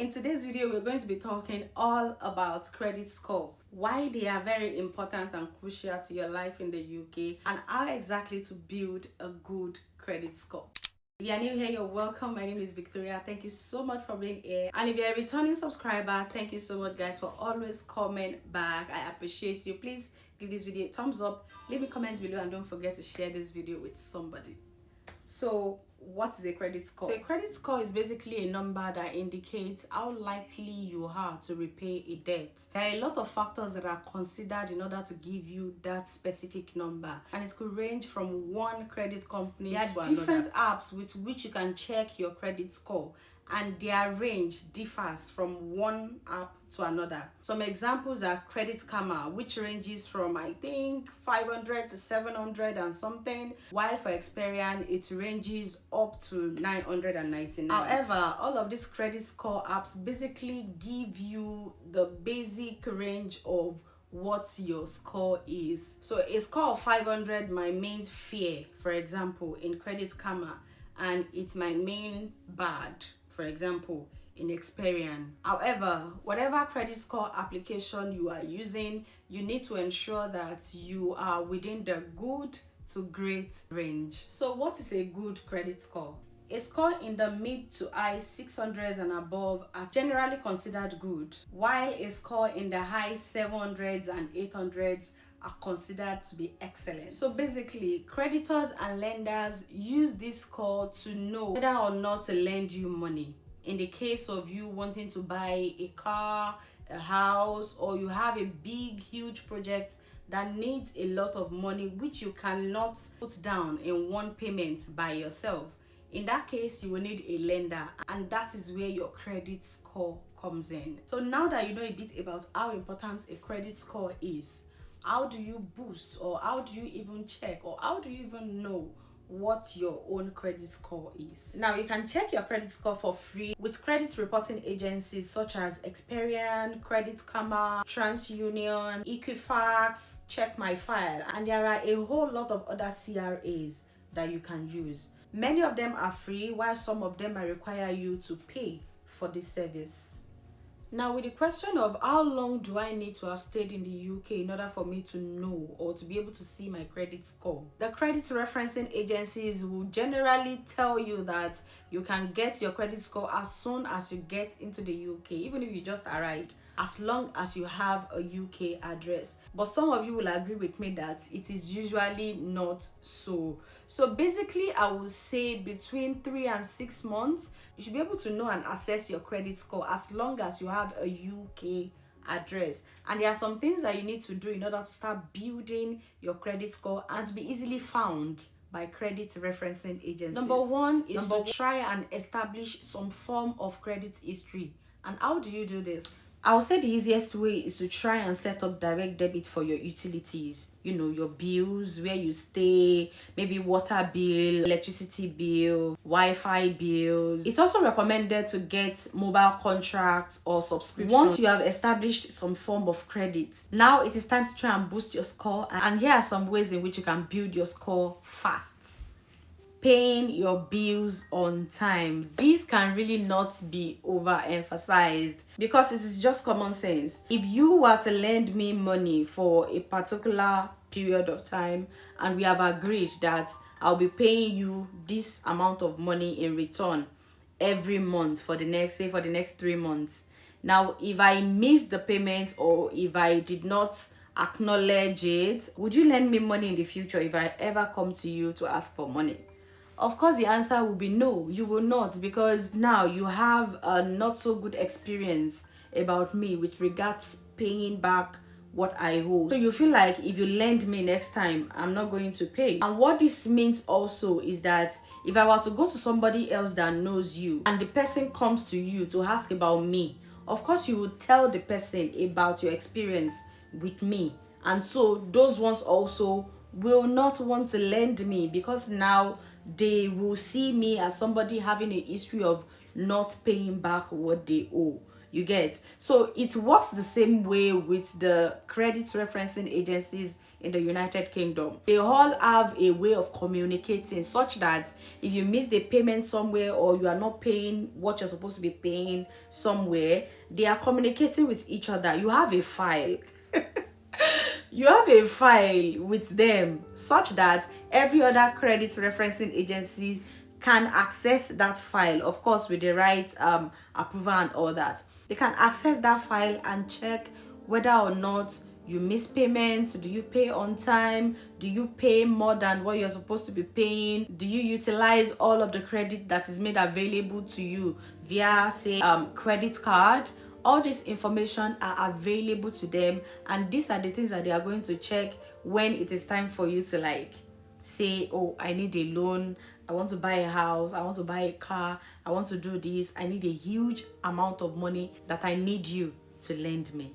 In today's video, we're going to be talking all about credit score, why they are very important and crucial to your life in the UK, and how exactly to build a good credit score. If you are new here, you're welcome. My name is Victoria. Thank you so much for being here. And if you're a returning subscriber, thank you so much, guys, for always coming back. I appreciate you. Please give this video a thumbs up, leave me comments below, and don't forget to share this video with somebody. So what is a credit score? So a credit score is basically a number that indicates how likely you are to repay a debt. There are a lot of factors that are considered in order to give you that specific number, and it could range from one credit company to another. There are different apps with which you can check your credit score, and their range differs from one app to another. Some examples are Credit Karma, which ranges from I think 500 to 700 and something, while for Experian it ranges up to 999. However, all of these credit score apps basically give you the basic range of what your score is. So a score of 500 might mean fair, for example, in Credit Karma, and it might mean bad, for example, in Experian. However, whatever credit score application you are using, you need to ensure that you are within the good to great range. So what is a good credit score? A score in the mid to high 600s and above are generally considered good, while a score in the high 700s and 800s are considered to be excellent. So basically, creditors and lenders use this score to know whether or not to lend you money. In the case of you wanting to buy a car, a house, or you have a big, huge project that needs a lot of money which you cannot put down in one payment by yourself. In that case, you will need a lender, and that is where your credit score comes in. So now that you know a bit about how important a credit score is, how do you boost, or how do you even check, or how do you even know what your own credit score is? Now, you can check your credit score for free with credit reporting agencies such as Experian, Credit Karma, TransUnion, Equifax, Check My File, and there are a whole lot of other CRAs that you can use. Many of them are free, while some of them might require you to pay for this service. Now, with the question of how long do I need to have stayed in the UK in order for me to know or to be able to see my credit score, the credit referencing agencies will generally tell you that you can get your credit score as soon as you get into the UK, even if you just arrived, as long as you have a UK address. But some of you will agree with me that it is usually not so. So basically, I would say between 3 and 6 months, you should be able to know and assess your credit score as long as you have a UK address. And there are some things that you need to do in order to start building your credit score and to be easily found by credit referencing agencies. Number one is to try and establish some form of credit history. And how do you do this? I would say the easiest way is to try and set up direct debit for your utilities. You know, your bills, where you stay, maybe water bill, electricity bill, Wi-Fi bills. It's also recommended to get mobile contracts or subscriptions. Once you have established some form of credit, now it is time to try and boost your score. And here are some ways in which you can build your score fast. Paying your bills on time. This can really not be overemphasized because it is just common sense. If you were to lend me money for a particular period of time and we have agreed that I'll be paying you this amount of money in return every month for the next 3 months. Now, if I miss the payment or if I did not acknowledge it, would you lend me money in the future if I ever come to you to ask for money? Of course, the answer will be no, you will not, because now you have a not so good experience about me with regards paying back what I owe. So you feel like if you lend me next time, I'm not going to pay. And what this means also is that if I were to go to somebody else that knows you and the person comes to you to ask about me, of course you will tell the person about your experience with me. And so those ones also will not want to lend me because now they will see me as somebody having a history of not paying back what they owe. You get? So it works the same way with the credit referencing agencies in the United Kingdom. They all have a way of communicating such that if you miss the payment somewhere or you are not paying what you're supposed to be paying somewhere, they are communicating with each other. You have a file. You have a file with them such that every other credit referencing agency can access that file, of course with the right approval and all that. They can access that file and check whether or not you miss payments. Do you pay on time? Do you pay more than what you're supposed to be paying? Do you utilize all of the credit that is made available to you via, say, credit card? All this information are available to them, and these are the things that they are going to check when it is time for you to, like, say, oh, I need a loan, I want to buy a house, I want to buy a car, I want to do this, I need a huge amount of money that I need you to lend me.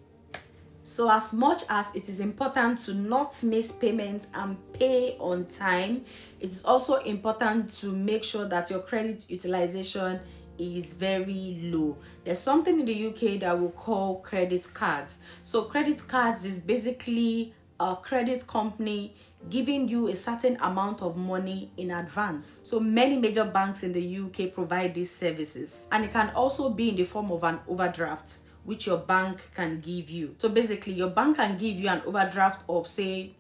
So as much as it is important to not miss payments and pay on time, it is also important to make sure that your credit utilization is very low. There's something in the UK that we call credit cards. So credit cards is basically a credit company giving you a certain amount of money in advance. So many major banks in the UK provide these services, and it can also be in the form of an overdraft which your bank can give you. So basically your bank can give you an overdraft of, say,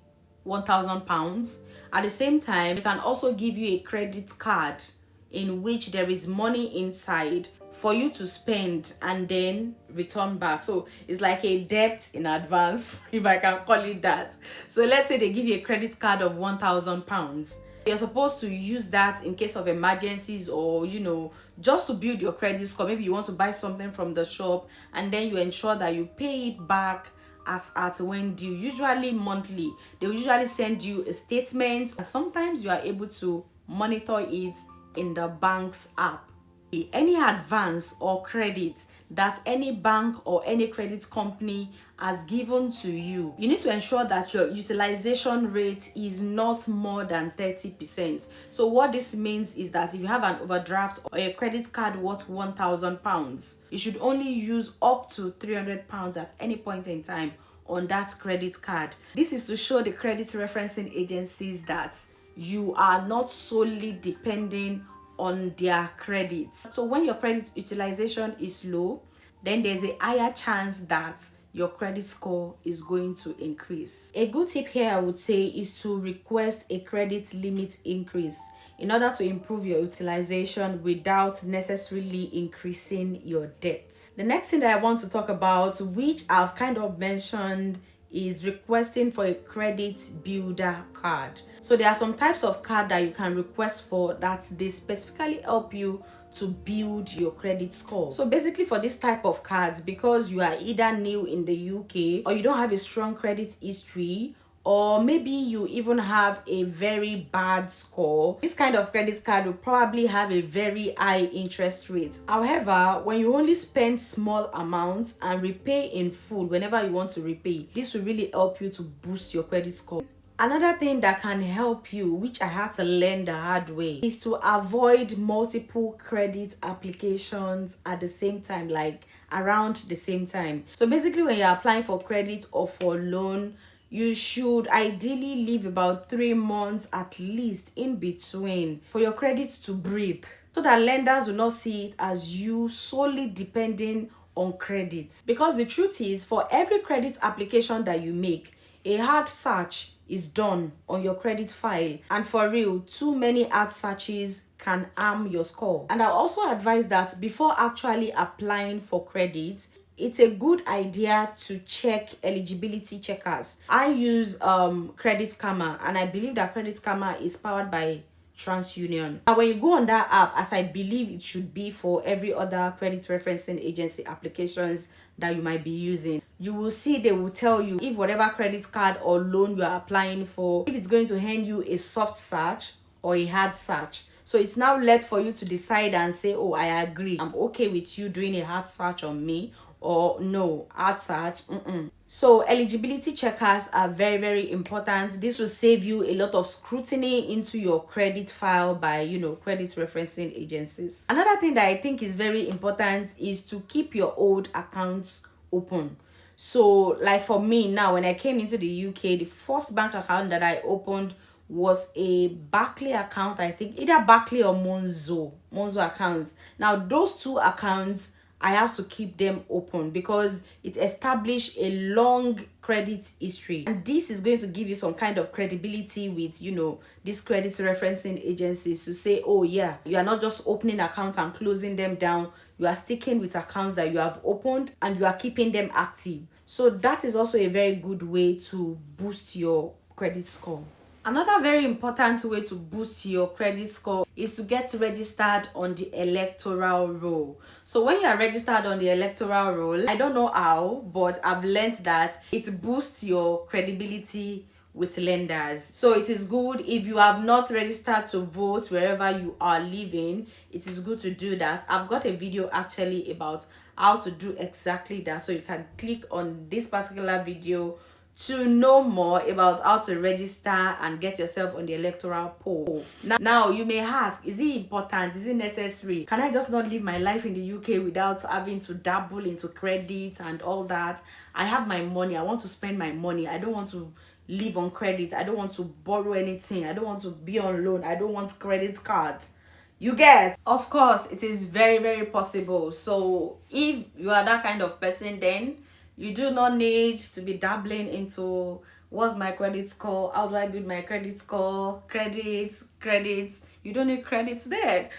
£1,000. At the same time, they can also give you a credit card in which there is money inside for you to spend and then return back. So it's like a debt in advance, if I can call it that. So let's say they give you a credit card of £1,000. You're supposed to use that in case of emergencies, or, you know, just to build your credit score. Maybe you want to buy something from the shop and then you ensure that you pay it back as at when due, usually monthly. They will usually send you a statement, and sometimes you are able to monitor it in the bank's app. Any advance or credit that any bank or any credit company has given to you, you need to ensure that your utilization rate is not more than 30%. So what this means is that if you have an overdraft or a credit card worth £1,000, you should only use up to £300 at any point in time on that credit card. This is to show the credit referencing agencies that you are not solely depending on their credits. So when your credit utilization is low, then there's a higher chance that your credit score is going to increase. A good tip here, I would say, is to request a credit limit increase in order to improve your utilization without necessarily increasing your debt. The next thing that I want to talk about, which I've kind of mentioned, is requesting for a credit builder card. So there are some types of card that you can request for that they specifically help you to build your credit score. So basically for this type of cards, because you are either new in the UK or you don't have a strong credit history, or maybe you even have a very bad score, this kind of credit card will probably have a very high interest rate. However, when you only spend small amounts and repay in full whenever you want to repay, this will really help you to boost your credit score. Another thing that can help you, which I had to learn the hard way, is to avoid multiple credit applications at the same time, like around the same time. So basically when you're applying for credit or for loan, you should ideally leave about 3 months at least in between for your credit to breathe, so that lenders will not see it as you solely depending on credit. Because the truth is, for every credit application that you make, a hard search is done on your credit file, and for real, too many hard searches can harm your score. And I also advise that before actually applying for credit, it's a good idea to check eligibility checkers. I use Credit Karma, and I believe that Credit Karma is powered by TransUnion. Now when you go on that app, as I believe it should be for every other credit referencing agency applications that you might be using, you will see they will tell you if whatever credit card or loan you are applying for, if it's going to hand you a soft search or a hard search. So it's now left for you to decide and say, oh, I agree, I'm okay with you doing a hard search on me, or no, hard search. So eligibility checkers are very, very important. This will save you a lot of scrutiny into your credit file by, you know, credit referencing agencies. Another thing that I think is very important is to keep your old accounts open. So like for me now, when I came into the UK, the first bank account that I opened was a Barclay account. I think either Barclay or Monzo accounts. Now those two accounts, I have to keep them open because it established a long credit history, and this is going to give you some kind of credibility with, you know, these credit referencing agencies to say, oh yeah, you are not just opening accounts and closing them down, you are sticking with accounts that you have opened and you are keeping them active. So that is also a very good way to boost your credit score. Another very important way to boost your credit score is to get registered on the electoral roll. So when you are registered on the electoral roll, I don't know how, but I've learned that it boosts your credibility with lenders. So it is good if you have not registered to vote wherever you are living. It is good to do that. I've got a video actually about how to do exactly that, so you can click on this particular video to know more about how to register and get yourself on the electoral poll. Now you may ask, is it important? Is it necessary? Can I just not live my life in the UK without having to dabble into credit and all that? I have my money, I want to spend my money, I don't want to live on credit, I don't want to borrow anything, I don't want to be on loan, I don't want credit card. You get? Of course, it is very, very possible. So if you are that kind of person, then you do not need to be dabbling into what's my credit score, how do I build my credit score, credits. You don't need credits there.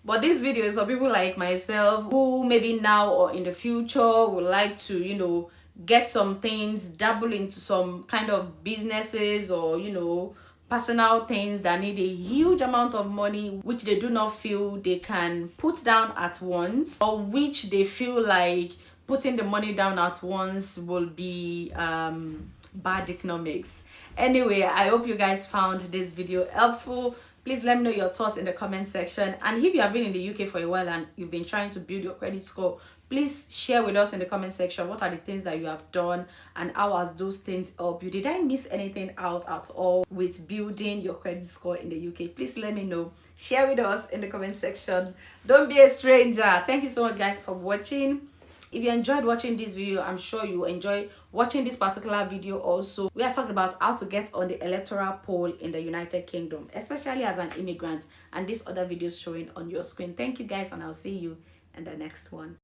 But this video is for people like myself who maybe now or in the future would like to, you know, get some things, dabble into some kind of businesses or, you know, personal things that need a huge amount of money, which they do not feel they can put down at once, or which they feel like putting the money down at once will be bad economics. Anyway, I hope you guys found this video helpful. Please let me know your thoughts in the comment section, and if you have been in the UK for a while and you've been trying to build your credit score, please share with us in the comment section what are the things that you have done and how has those things helped you. Did I miss anything out at all with building your credit score in the UK? Please let me know. Share with us in the comment section. Don't be a stranger. Thank you so much guys for watching. If you enjoyed watching this video, I'm sure you enjoy watching this particular video also. We are talking about how to get on the electoral poll in the United Kingdom, especially as an immigrant, and these other videos showing on your screen. Thank you guys, and I'll see you in the next one.